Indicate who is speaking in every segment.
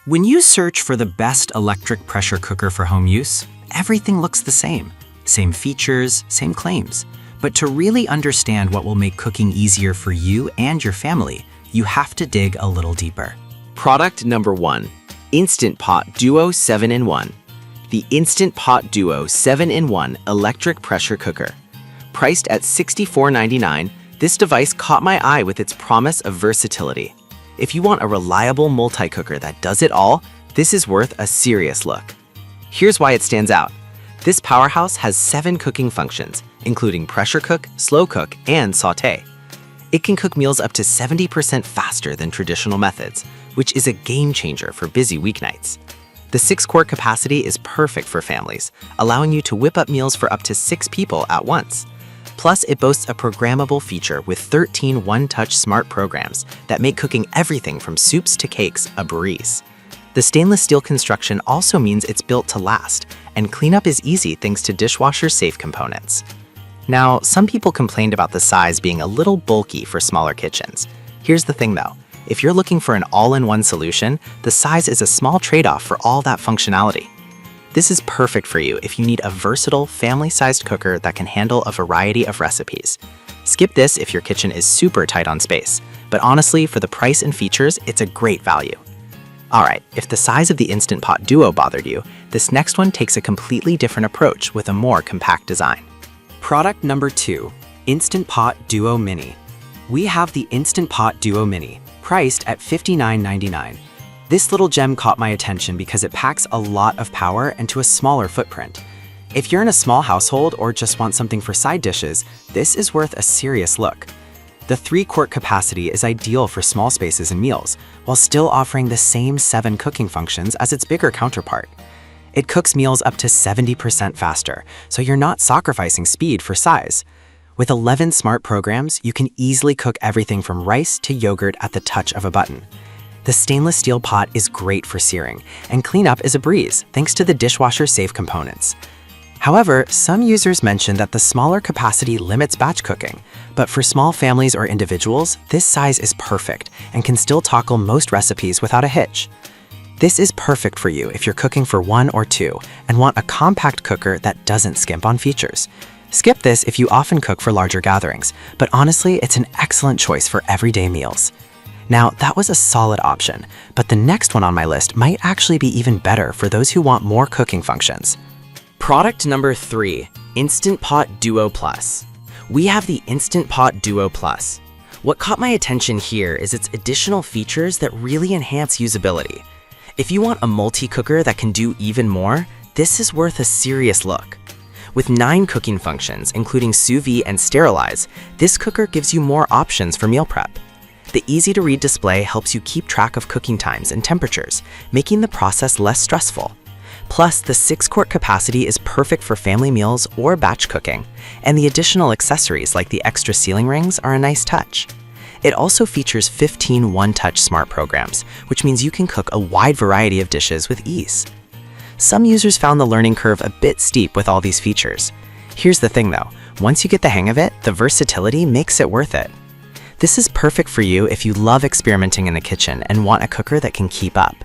Speaker 1: When you search for the best electric pressure cooker for home use, everything looks the same. Same features, same claims. But to really understand what will make cooking easier for you and your family, you have to dig a little deeper.
Speaker 2: Product number 1. Instant Pot Duo 7-in-1. The Instant Pot Duo 7-in-1 electric pressure cooker. Priced at $64.99, this device caught my eye with its promise of versatility. If you want a reliable multi-cooker that does it all, this is worth a serious look. Here's why it stands out. This powerhouse has 7 cooking functions, including pressure cook, slow cook, and sauté. It can cook meals up to 70% faster than traditional methods, which is a game changer for busy weeknights. The 6-quart capacity is perfect for families, allowing you to whip up meals for up to 6 people at once. Plus, it boasts a programmable feature with 13 one-touch smart programs that make cooking everything from soups to cakes a breeze. The stainless steel construction also means it's built to last, and cleanup is easy thanks to dishwasher-safe components. Now, some people complained about the size being a little bulky for smaller kitchens. Here's the thing though, if you're looking for an all-in-one solution, the size is a small trade-off for all that functionality. This is perfect for you if you need a versatile, family-sized cooker that can handle a variety of recipes. Skip this if your kitchen is super tight on space, but honestly, for the price and features, it's a great value. Alright, if the size of the Instant Pot Duo bothered you, this next one takes a completely different approach with a more compact design.
Speaker 1: Product number 2, Instant Pot Duo Mini. We have the Instant Pot Duo Mini, priced at $59.99. This little gem caught my attention because it packs a lot of power into a smaller footprint. If you're in a small household or just want something for side dishes, this is worth a serious look. The 3-quart capacity is ideal for small spaces and meals, while still offering the same 7 cooking functions as its bigger counterpart. It cooks meals up to 70% faster, so you're not sacrificing speed for size. With 11 smart programs, you can easily cook everything from rice to yogurt at the touch of a button. The stainless steel pot is great for searing, and cleanup is a breeze thanks to the dishwasher-safe components. However, some users mention that the smaller capacity limits batch cooking, but for small families or individuals, this size is perfect and can still tackle most recipes without a hitch. This is perfect for you if you're cooking for 1 or 2 and want a compact cooker that doesn't skimp on features. Skip this if you often cook for larger gatherings, but honestly, it's an excellent choice for everyday meals. Now, that was a solid option, but the next one on my list might actually be even better for those who want more cooking functions.
Speaker 2: Product number 3, Instant Pot Duo Plus. We have the Instant Pot Duo Plus. What caught my attention here is its additional features that really enhance usability. If you want a multi-cooker that can do even more, this is worth a serious look. With 9 cooking functions, including sous vide and sterilize, this cooker gives you more options for meal prep. The easy-to-read display helps you keep track of cooking times and temperatures, making the process less stressful. Plus, the 6-quart capacity is perfect for family meals or batch cooking, and the additional accessories like the extra sealing rings are a nice touch. It also features 15 one-touch smart programs, which means you can cook a wide variety of dishes with ease. Some users found the learning curve a bit steep with all these features. Here's the thing though, once you get the hang of it, the versatility makes it worth it. This is perfect for you if you love experimenting in the kitchen and want a cooker that can keep up.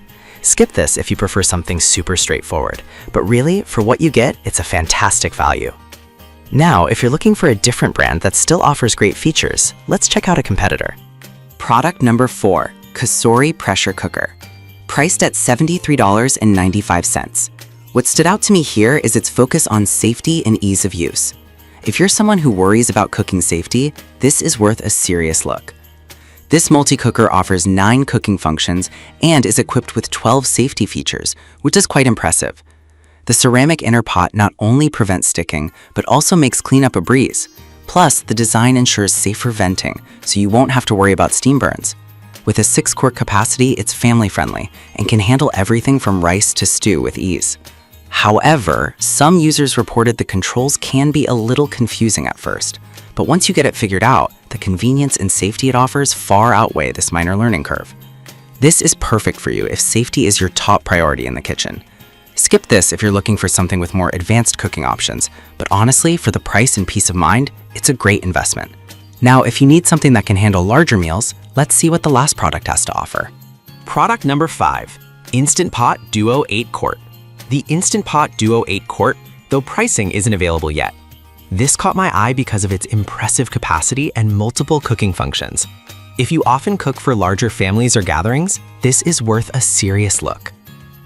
Speaker 2: Skip this if you prefer something super straightforward, but really, for what you get, it's a fantastic value. Now, if you're looking for a different brand that still offers great features, let's check out a competitor.
Speaker 3: Product number 4, Cosori Pressure Cooker. Priced at $73.95. What stood out to me here is its focus on safety and ease of use. If you're someone who worries about cooking safety, this is worth a serious look. This multi-cooker offers 9 cooking functions and is equipped with 12 safety features, which is quite impressive. The ceramic inner pot not only prevents sticking, but also makes cleanup a breeze. Plus, the design ensures safer venting, so you won't have to worry about steam burns. With a 6-quart capacity, it's family-friendly and can handle everything from rice to stew with ease. However, some users reported the controls can be a little confusing at first, but once you get it figured out, the convenience and safety it offers far outweigh this minor learning curve. This is perfect for you if safety is your top priority in the kitchen. Skip this if you're looking for something with more advanced cooking options, but honestly, for the price and peace of mind, it's a great investment. Now, if you need something that can handle larger meals, let's see what the last product has to offer.
Speaker 1: Product number 5, Instant Pot Duo 8-Quart. The Instant Pot Duo 8-Quart, though pricing isn't available yet. This caught my eye because of its impressive capacity and multiple cooking functions. If you often cook for larger families or gatherings, this is worth a serious look.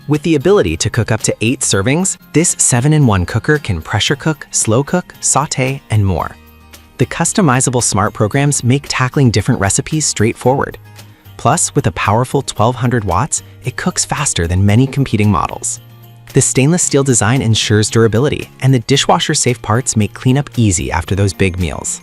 Speaker 1: With the ability to cook up to 8 servings, this 7-in-1 cooker can pressure cook, slow cook, sauté, and more. The customizable smart programs make tackling different recipes straightforward. Plus, with a powerful 1200 watts, it cooks faster than many competing models. The stainless steel design ensures durability, and the dishwasher-safe parts make cleanup easy after those big meals.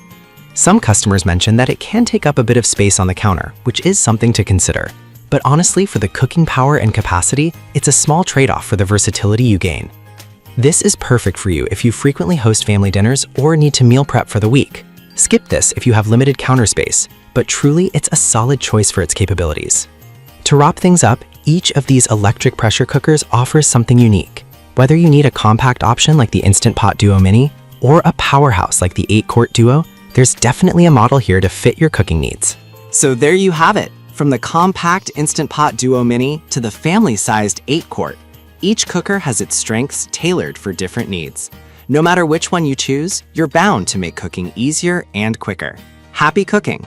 Speaker 1: Some customers mention that it can take up a bit of space on the counter, which is something to consider. But honestly, for the cooking power and capacity, it's a small trade-off for the versatility you gain. This is perfect for you if you frequently host family dinners or need to meal prep for the week. Skip this if you have limited counter space, but truly it's a solid choice for its capabilities. To wrap things up, each of these electric pressure cookers offers something unique. Whether you need a compact option like the Instant Pot Duo Mini or a powerhouse like the 8-Quart Duo, there's definitely a model here to fit your cooking needs.
Speaker 4: So there you have it. From the compact Instant Pot Duo Mini to the family-sized 8-Quart, each cooker has its strengths tailored for different needs. No matter which one you choose, you're bound to make cooking easier and quicker. Happy cooking!